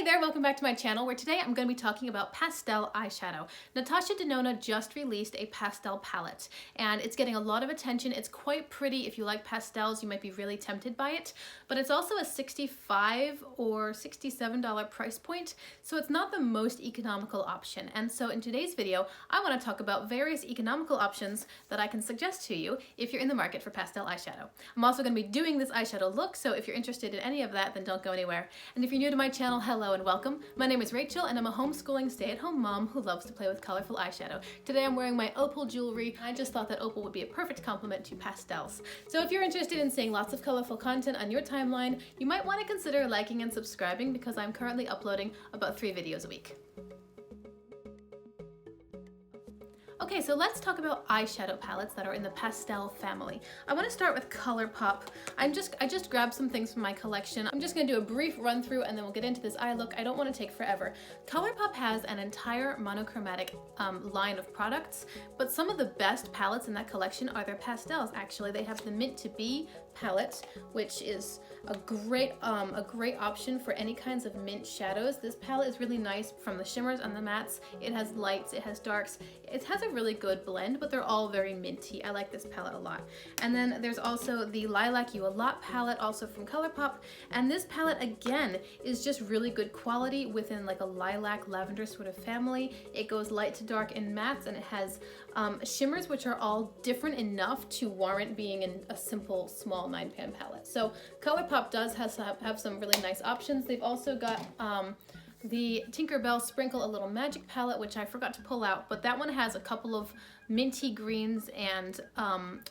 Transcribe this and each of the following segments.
Hey there, welcome back to my channel where today I'm going to be talking about pastel eyeshadow. Natasha Denona just released a pastel palette and it's getting a lot of attention. It's quite pretty. If you like pastels, you might be really tempted by it, but it's also a $65 or $67 price point, so it's not the most economical option. And so in today's video, I want to talk about various economical options that I can suggest to you if you're in the market for pastel eyeshadow. I'm also going to be doing this eyeshadow look, so if you're interested in any of that, then don't go anywhere. And if you're new to my channel, hello and welcome. My name is Rachel and I'm a homeschooling stay-at-home mom who loves to play with colorful eyeshadow. Today I'm wearing my opal jewelry. I just thought that opal would be a perfect complement to pastels. So if you're interested in seeing lots of colorful content on your timeline, you might want to consider liking and subscribing because I'm currently uploading about 3 videos a week. Okay, so let's talk about eyeshadow palettes that are in the pastel family. I want to start with ColourPop. I just grabbed some things from my collection. I'm just going to do a brief run through and then we'll get into this eye look. I don't want to take forever. ColourPop has an entire monochromatic line of products, but some of the best palettes in that collection are their pastels. Actually, they have the Mint to Be palette, which is a great option for any kinds of mint shadows. This palette is really nice from the shimmers and the mattes. It has lights, it has darks. It has a really good blend, but they're all very minty. I like this palette a lot. And then there's also the Lilac You a Lot palette, also from ColourPop. And this palette, again, is just really good quality within like a lilac lavender sort of family. It goes light to dark in mattes, and it has shimmers which are all different enough to warrant being in a simple small 9-pan palette. So ColourPop does have some really nice options. They've also got the Tinkerbell Sprinkle a Little Magic palette, which I forgot to pull out, but that one has a couple of minty greens and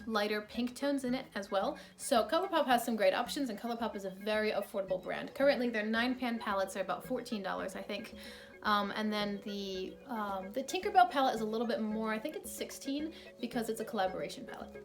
lighter pink tones in it as well. So ColourPop has some great options, and ColourPop is a very affordable brand. Currently their 9-pan palettes are about $14, I think. And then the Tinkerbell palette is a little bit more. I think it's $16 because it's a collaboration palette.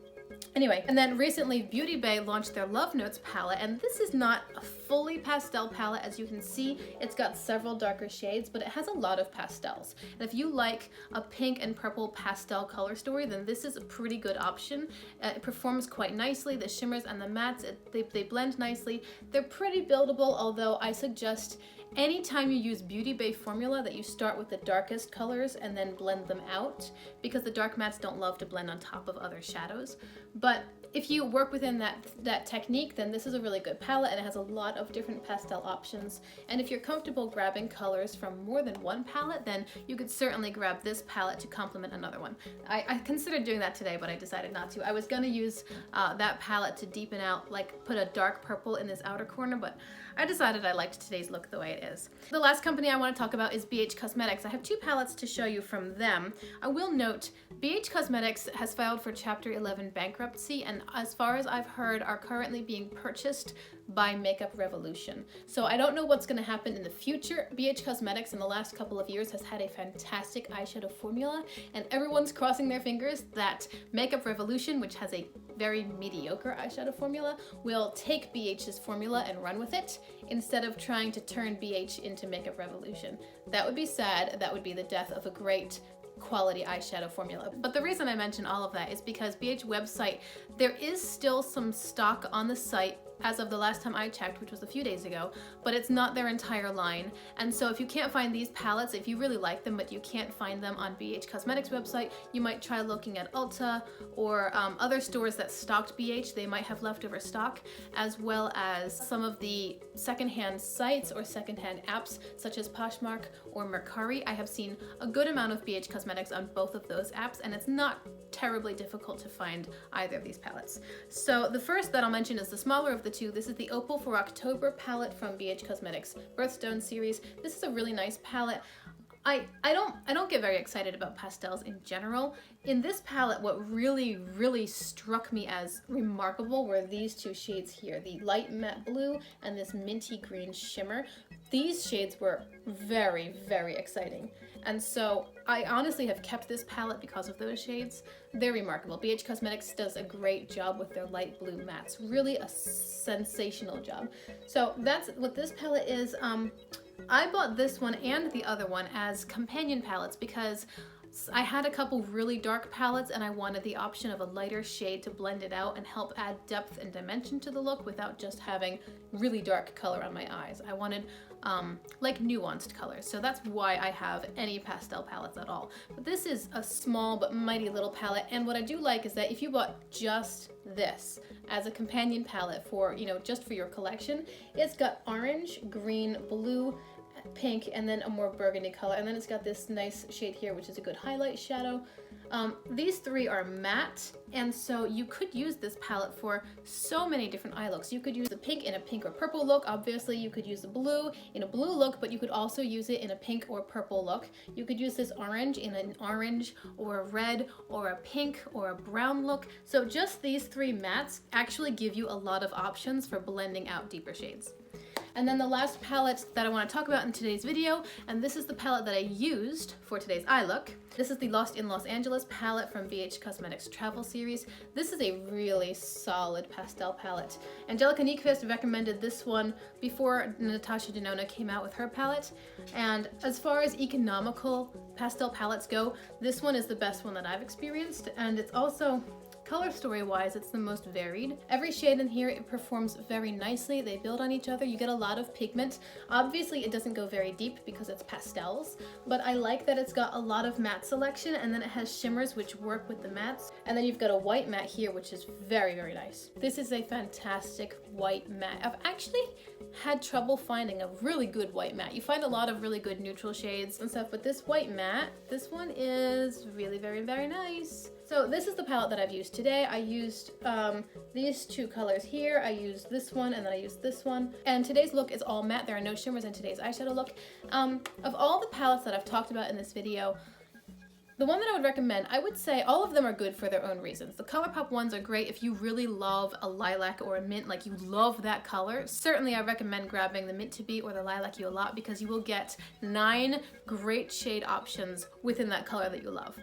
Anyway, and then recently Beauty Bay launched their Love Notes palette, and this is not a fully pastel palette. As you can see, it's got several darker shades, but it has a lot of pastels. And if you like a pink and purple pastel color story, then this is a pretty good option. It performs quite nicely. The shimmers and the mattes, they blend nicely. They're pretty buildable, although I suggest anytime you use Beauty Bay formula that you start with the darkest colors and then blend them out, because the dark mattes don't love to blend on top of other shadows. But if you work within that technique, then this is a really good palette, and it has a lot of different pastel options. And if you're comfortable grabbing colors from more than one palette, then you could certainly grab this palette to complement another one. I considered doing that today, but I decided not to. I was gonna use that palette to deepen out, like put a dark purple in this outer corner, but I decided I liked today's look the way it is. The last company I want to talk about is BH Cosmetics. I have 2 palettes to show you from them. I will note, BH Cosmetics has filed for Chapter 11 bankruptcy, and as far as I've heard, are currently being purchased by Makeup Revolution. So I don't know what's going to happen in the future. BH Cosmetics in the last couple of years has had a fantastic eyeshadow formula, and everyone's crossing their fingers that Makeup Revolution, which has a very mediocre eyeshadow formula, will take BH's formula and run with it instead of trying to turn BH into Makeup Revolution. That would be sad. That would be the death of a great quality eyeshadow formula. But the reason I mention all of that is because BH website, there is still some stock on the site as of the last time I checked, which was a few days ago, but it's not their entire line. And so if you can't find these palettes, if you really like them but you can't find them on BH Cosmetics website, you might try looking at Ulta or other stores that stocked BH. They might have leftover stock, as well as some of the secondhand sites or secondhand apps such as Poshmark or Mercari. I have seen a good amount of BH Cosmetics on both of those apps, and it's not terribly difficult to find either of these palettes. So the first that I'll mention is the smaller of the 2. This is the Opal for October palette from BH Cosmetics Birthstone series. This is a really nice palette. I don't get very excited about pastels in general. In this palette, what really struck me as remarkable were these 2 shades here, the light matte blue and this minty green shimmer. These shades were very exciting. And so I honestly have kept this palette because of those shades. They're remarkable. BH Cosmetics does a great job with their light blue mattes. Really a sensational job. So that's what this palette is. I bought this one and the other one as companion palettes because I had a couple really dark palettes and I wanted the option of a lighter shade to blend it out and help add depth and dimension to the look without just having really dark color on my eyes. I wanted like nuanced colors. So that's why I have any pastel palettes at all. But this is a small but mighty little palette, and what I do like is that if you bought just this as a companion palette for, you know, just for your collection, it's got orange, green, blue, pink, and then a more burgundy color, and then it's got this nice shade here which is a good highlight shadow. These three are matte, and so you could use this palette for so many different eye looks. You could use the pink in a pink or purple look. Obviously you could use the blue in a blue look, but you could also use it in a pink or purple look. You could use this orange in an orange or a red or a pink or a brown look. So just these three mattes actually give you a lot of options for blending out deeper shades. And then the last palette that I want to talk about in today's video, and this is the palette that I used for today's eye look. This is the Lost in Los Angeles palette from VH Cosmetics Travel Series. This is a really solid pastel palette. Angelica Nyquist recommended this one before Natasha Denona came out with her palette. And as far as economical pastel palettes go, this one is the best one that I've experienced, and it's also, color story wise, it's the most varied. Every shade in here, it performs very nicely. They build on each other. You get a lot of pigment. Obviously it doesn't go very deep because it's pastels, but I like that it's got a lot of matte selection, and then it has shimmers which work with the mattes. And then you've got a white matte here which is very, very nice. This is a fantastic white matte. I've actually had trouble finding a really good white matte. You find a lot of really good neutral shades and stuff, but this white matte, this one is really very, very nice. So this is the palette that I've used today. I used these two colors here. I used this one, and then I used this one. And today's look is all matte. There are no shimmers in today's eyeshadow look. Of all the palettes that I've talked about in this video, the one that I would recommend, I would say all of them are good for their own reasons. The ColourPop ones are great if you really love a lilac or a mint, like you love that color. Certainly I recommend grabbing the Mint to Be or the Lilac You a Lot, because you will get 9 great shade options within that color that you love.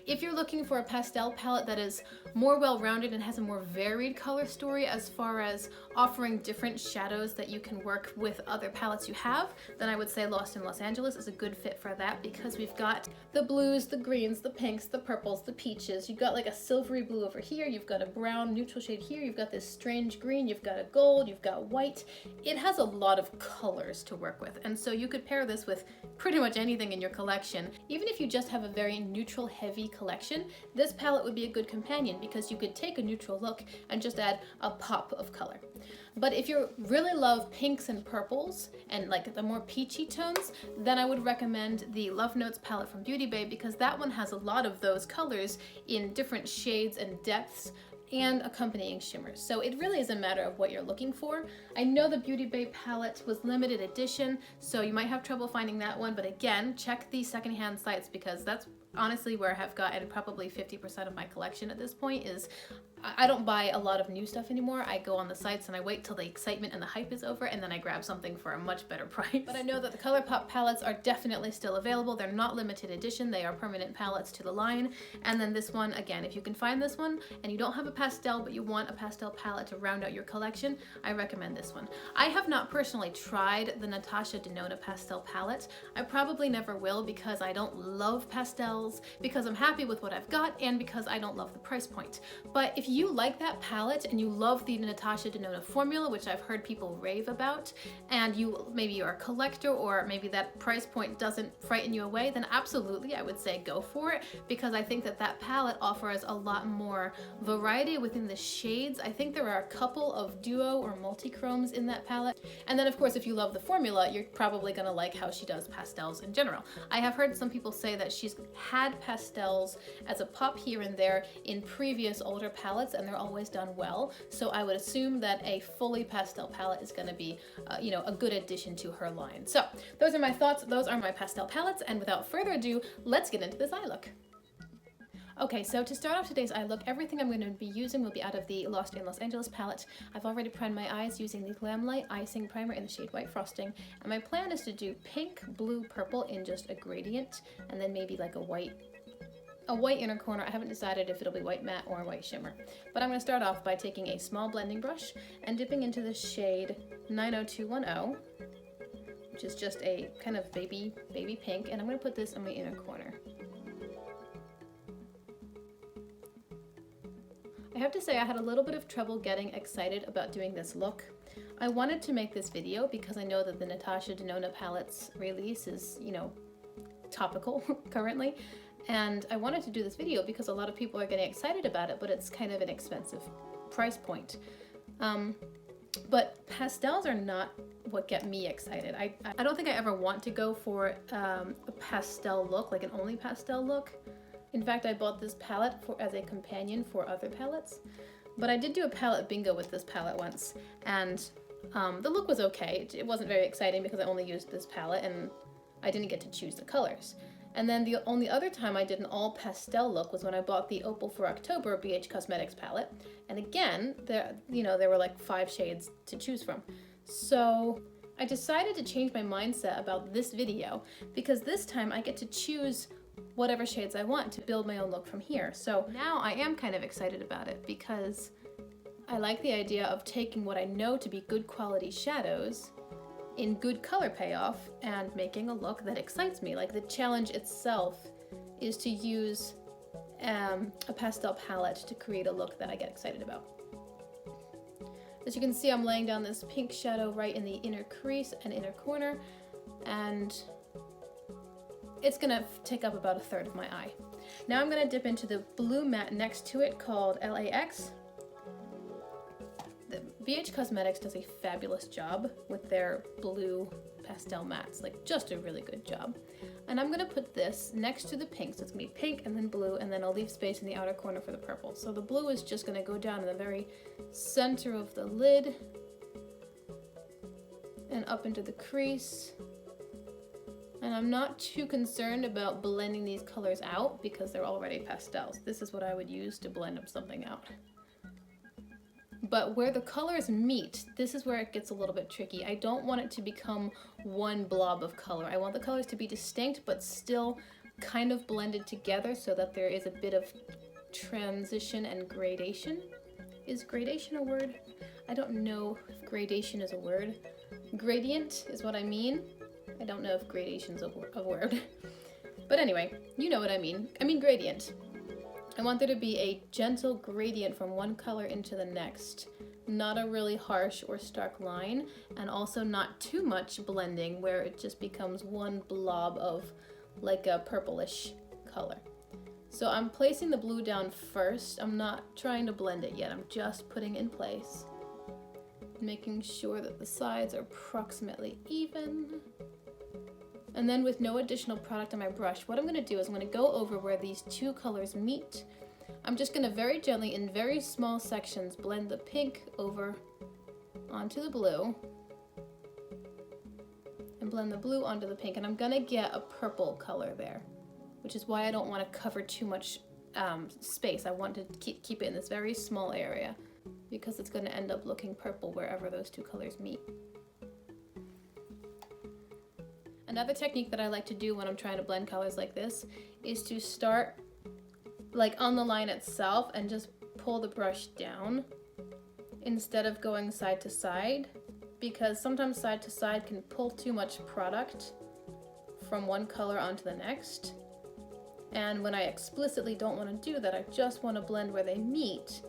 If you're looking for a pastel palette that is more well-rounded and has a more varied color story as far as offering different shadows that you can work with other palettes you have, then I would say Lost in Los Angeles is a good fit for that, because we've got the blues, the greens, the pinks, the purples, the peaches. You've got like a silvery blue over here, you've got a brown neutral shade here, you've got this strange green, you've got a gold, you've got white. It has a lot of colors to work with, and so you could pair this with pretty much anything in your collection. Even if you just have a very neutral heavy collection, this palette would be a good companion, because you could take a neutral look and just add a pop of color. But if you really love pinks and purples and like the more peachy tones, then I would recommend the Love Notes palette from Beauty Bay, because that one has a lot of those colors in different shades and depths and accompanying shimmers. So it really is a matter of what you're looking for. I know the Beauty Bay palette was limited edition, so you might have trouble finding that one, but again, check the secondhand sites, because that's honestly where I have gotten probably 50% of my collection at this point. Is I don't buy a lot of new stuff anymore. I go on the sites and I wait till the excitement and the hype is over, and then I grab something for a much better price. But I know that the ColourPop palettes are definitely still available. They're not limited edition. They are permanent palettes to the line. And then this one, again, if you can find this one and you don't have a pastel but you want a pastel palette to round out your collection, I recommend this one. I have not personally tried the Natasha Denona pastel palette. I probably never will, because I don't love pastels, because I'm happy with what I've got, and because I don't love the price point. But if you like that palette and you love the Natasha Denona formula, which I've heard people rave about, and maybe you're a collector, or maybe that price point doesn't frighten you away, then absolutely I would say go for it, because I think that that palette offers a lot more variety within the shades. I think there are a couple of duo or multi-chromes in that palette. And then of course, if you love the formula, you're probably gonna like how she does pastels in general. I have heard some people say that she's had pastels as a pop here and there in previous older palettes, and they're always done well. So I would assume that a fully pastel palette is going to be, a good addition to her line. So those are my thoughts. Those are my pastel palettes. And without further ado, let's get into this eye look. Okay, so to start off today's eye look, everything I'm going to be using will be out of the Lost in Los Angeles palette. I've already primed my eyes using the Glamlite Icing Primer in the shade White Frosting. And my plan is to do pink, blue, purple in just a gradient, and then maybe like a white inner corner. I haven't decided if it'll be white matte or white shimmer. But I'm going to start off by taking a small blending brush and dipping into the shade 90210, which is just a kind of baby pink, and I'm going to put this on my inner corner. I have to say I had a little bit of trouble getting excited about doing this look I wanted to make this video because I know that the Natasha Denona Palettes release is, you know, topical currently. And I wanted to do this video because a lot of people are getting excited about it, but it's kind of an expensive price point. But pastels are not what get me excited. I don't think I ever want to go for a pastel look, like an only pastel look. In fact, I bought this palette as a companion for other palettes. But I did do a palette bingo with this palette once, and the look was okay. It wasn't very exciting because I only used this palette and I didn't get to choose the colors. And then the only other time I did an all pastel look was when I bought the Opal for October BH Cosmetics palette. And again, there were like 5 shades to choose from. So I decided to change my mindset about this video because this time I get to choose whatever shades I want to build my own look from here. So now I am kind of excited about it because I like the idea of taking what I know to be good quality shadows in good color payoff and making a look that excites me. Like the challenge itself is to use a pastel palette to create a look that I get excited about. As you can see, I'm laying down this pink shadow right in the inner crease and inner corner, and it's gonna take up about 1/3 of my eye. Now I'm gonna dip into the blue matte next to it called LAX. The BH Cosmetics does a fabulous job with their blue pastel mattes, like just a really good job. And I'm gonna put this next to the pink, so it's gonna be pink and then blue, and then I'll leave space in the outer corner for the purple. So the blue is just gonna go down in the very center of the lid and up into the crease. And I'm not too concerned about blending these colors out because they're already pastels. This is what I would use to blend something out. But where the colors meet, this is where it gets a little bit tricky. I don't want it to become one blob of color. I want the colors to be distinct but still kind of blended together so that there is a bit of transition and gradation. Is gradation a word? I don't know if gradation is a word. Gradient is what I mean. I don't know if gradation's a word. But anyway, you know what I mean. I mean gradient. I want there to be a gentle gradient from one color into the next, not a really harsh or stark line, and also not too much blending where it just becomes one blob of like a purplish color. So I'm placing the blue down first. I'm not trying to blend it yet. I'm just putting it in place, making sure that the sides are approximately even. And then with no additional product on my brush, what I'm going to do is I'm going to go over where these two colors meet. I'm just going to very gently, in very small sections, blend the pink over onto the blue. And blend the blue onto the pink. And I'm going to get a purple color there, which is why I don't want to cover too much space. I want to keep it in this very small area because it's going to end up looking purple wherever those two colors meet. Another technique that I like to do when I'm trying to blend colors like this is to start like on the line itself and just pull the brush down instead of going side to side, because sometimes side to side can pull too much product from one color onto the next. And when I explicitly don't want to do that, I just want to blend where they meet,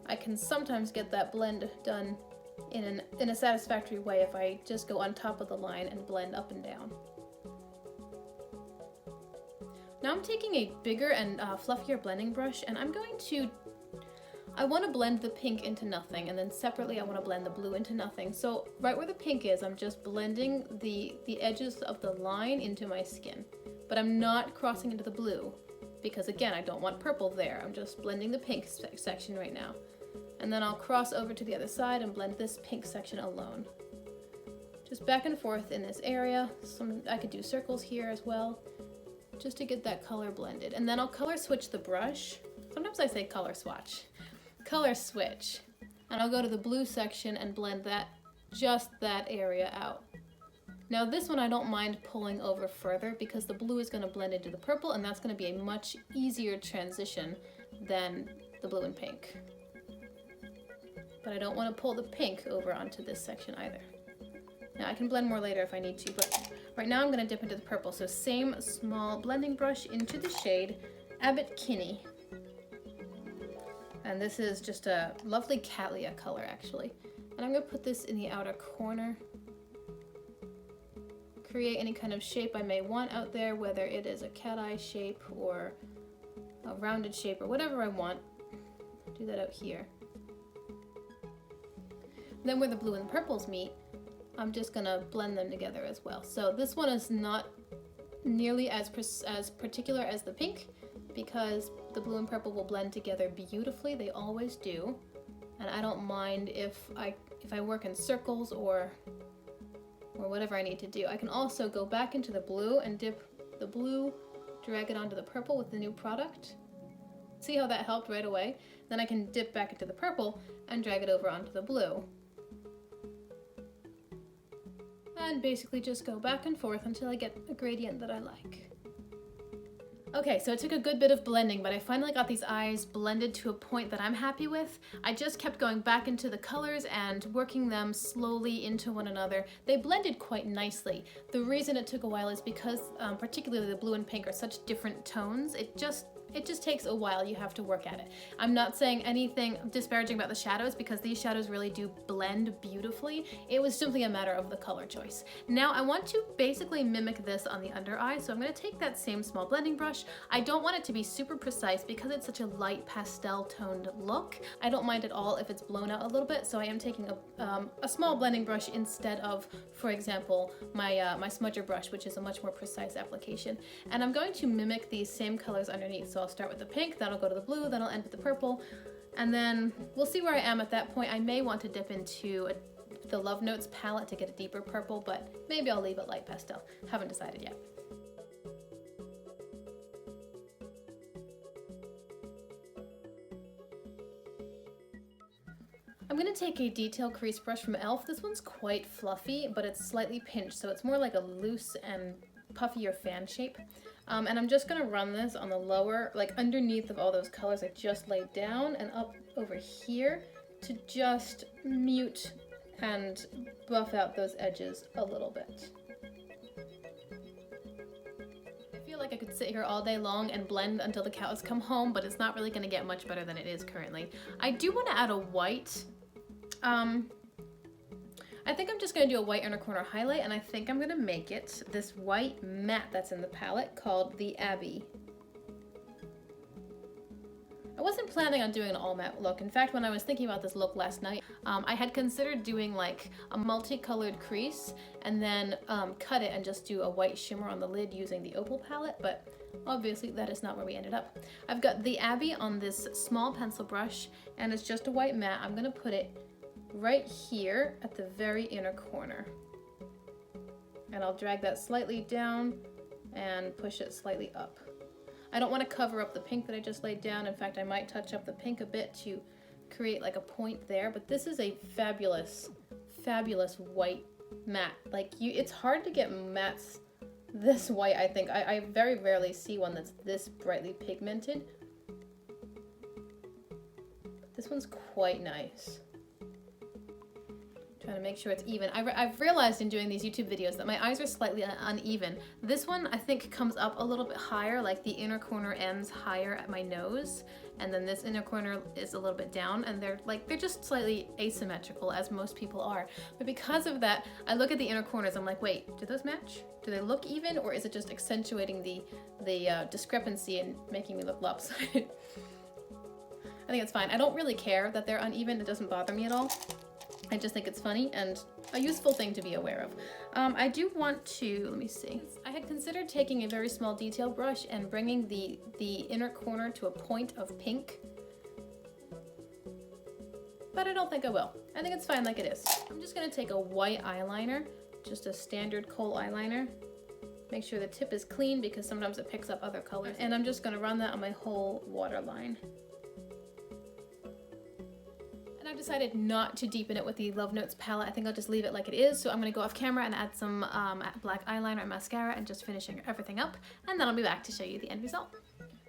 I can sometimes get that blend done in a satisfactory way if I just go on top of the line and blend up and down. Now I'm taking a bigger and fluffier blending brush, and I want to blend the pink into nothing, and then separately I want to blend the blue into nothing. So right where the pink is, I'm just blending the edges of the line into my skin, but I'm not crossing into the blue because again, I don't want purple there. I'm just blending the pink section right now. And then I'll cross over to the other side and blend this pink section alone. Just back and forth in this area. I could do circles here as well, just to get that color blended. And then I'll color switch the brush. Sometimes I say color swatch. Color switch. And I'll go to the blue section and blend just that area out. Now this one I don't mind pulling over further because the blue is going to blend into the purple, and that's going to be a much easier transition than the blue and pink. But I don't want to pull the pink over onto this section either. Now I can blend more later if I need to, but right now I'm going to dip into the purple. So same small blending brush into the shade Abbot Kinney. And this is just a lovely Cattleya color actually. And I'm gonna put this in the outer corner. Create any kind of shape I may want out there, whether it is a cat eye shape or a rounded shape or whatever I want. Do that out here. Then where the blue and the purples meet, I'm just gonna blend them together as well. So this one is not nearly as particular as the pink, because the blue and purple will blend together beautifully. They always do. And I don't mind if I work in circles or whatever I need to do. I can also go back into the blue and dip the blue, drag it onto the purple with the new product. See how that helped right away? Then I can dip back into the purple and drag it over onto the blue. And basically just go back and forth until I get a gradient that I like. Okay, so it took a good bit of blending, but I finally got these eyes blended to a point that I'm happy with. I just kept going back into the colors and working them slowly into one another. They blended quite nicely. The reason it took a while is because particularly the blue and pink are such different tones. It just takes a while. You have to work at it. I'm not saying anything disparaging about the shadows, because these shadows really do blend beautifully. It was simply a matter of the color choice. Now I want to basically mimic this on the under eye, so I'm going to take that same small blending brush. I don't want it to be super precise because it's such a light pastel toned look. I don't mind at all if it's blown out a little bit, so I am taking a small blending brush instead of, for example, my smudger brush, which is a much more precise application. And I'm going to mimic these same colors underneath. So I'll start with the pink, then I'll go to the blue, then I'll end with the purple, and then we'll see where I am at that point. I may want to dip into the Love Notes palette to get a deeper purple, but maybe I'll leave it light pastel. Haven't decided yet. I'm going to take a detail crease brush from e.l.f. This one's quite fluffy, but it's slightly pinched, so it's more like a loose and puffier fan shape. And I'm just going to run this on the lower, like underneath of all those colors I just laid down, and up over here to just mute and buff out those edges a little bit. I feel like I could sit here all day long and blend until the cows come home, but it's not really going to get much better than it is currently. I do want to add a white. I think I'm just going to do a white inner corner highlight, and I think I'm going to make it this white matte that's in the palette called the Abbey. I wasn't planning on doing an all matte look. In fact, when I was thinking about this look last night, I had considered doing like a multicolored crease and then cut it and just do a white shimmer on the lid using the Opal palette, but obviously that is not where we ended up. I've got the Abbey on this small pencil brush, and it's just a white matte. I'm going to put it right here at the very inner corner. And I'll drag that slightly down and push it slightly up. I don't want to cover up the pink that I just laid down. In fact, I might touch up the pink a bit to create like a point there, but this is a fabulous, fabulous white matte. Like it's hard to get mattes this white, I think. I very rarely see one that's this brightly pigmented. But this one's quite nice. Trying to make sure it's even. I've realized in doing these YouTube videos that my eyes are slightly uneven. This one I think comes up a little bit higher, like the inner corner ends higher at my nose, and then this inner corner is a little bit down, and they're just slightly asymmetrical, as most people are. But because of that, I look at the inner corners, I'm like, wait, do those match? Do they look even, or is it just accentuating the discrepancy and making me look lopsided? I think it's fine. I don't really care that they're uneven. It doesn't bother me at all. I just think it's funny and a useful thing to be aware of. I do want to, let me see. I had considered taking a very small detail brush and bringing the inner corner to a point of pink, but I don't think I will. I think it's fine like it is. I'm just gonna take a white eyeliner, just a standard kohl eyeliner. Make sure the tip is clean because sometimes it picks up other colors. And I'm just gonna run that on my whole waterline. I've decided not to deepen it with the Love Notes palette. I think I'll just leave it like it is. So I'm going to go off camera and add some black eyeliner and mascara and just finishing everything up. And then I'll be back to show you the end result.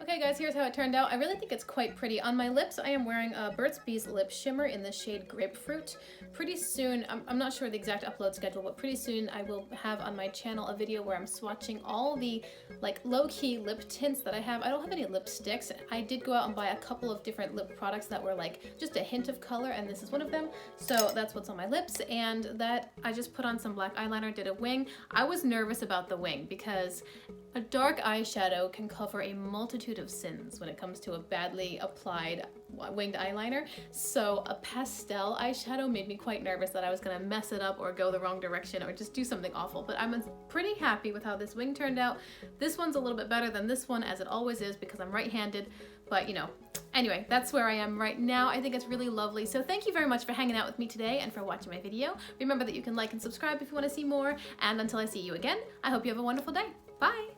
Okay. Okay guys, here's how it turned out. I really think it's quite pretty. On my lips, I am wearing a Burt's Bees lip shimmer in the shade Grapefruit. Pretty soon, I'm not sure the exact upload schedule, but pretty soon I will have on my channel a video where I'm swatching all the like low-key lip tints that I have. I don't have any lipsticks. I did go out and buy a couple of different lip products that were like just a hint of color, and this is one of them. So that's what's on my lips, and that I just put on some black eyeliner, did a wing. I was nervous about the wing because a dark eyeshadow can cover a multitude of sins when it comes to a badly applied winged eyeliner. So a pastel eyeshadow made me quite nervous that I was gonna mess it up or go the wrong direction or just do something awful. But I'm pretty happy with how this wing turned out. This one's a little bit better than this one, as it always is because I'm right-handed, but you know. Anyway, that's where I am right now. I think it's really lovely. So thank you very much for hanging out with me today and for watching my video. Remember that you can like and subscribe if you want to see more. And until I see you again, I hope you have a wonderful day. Bye!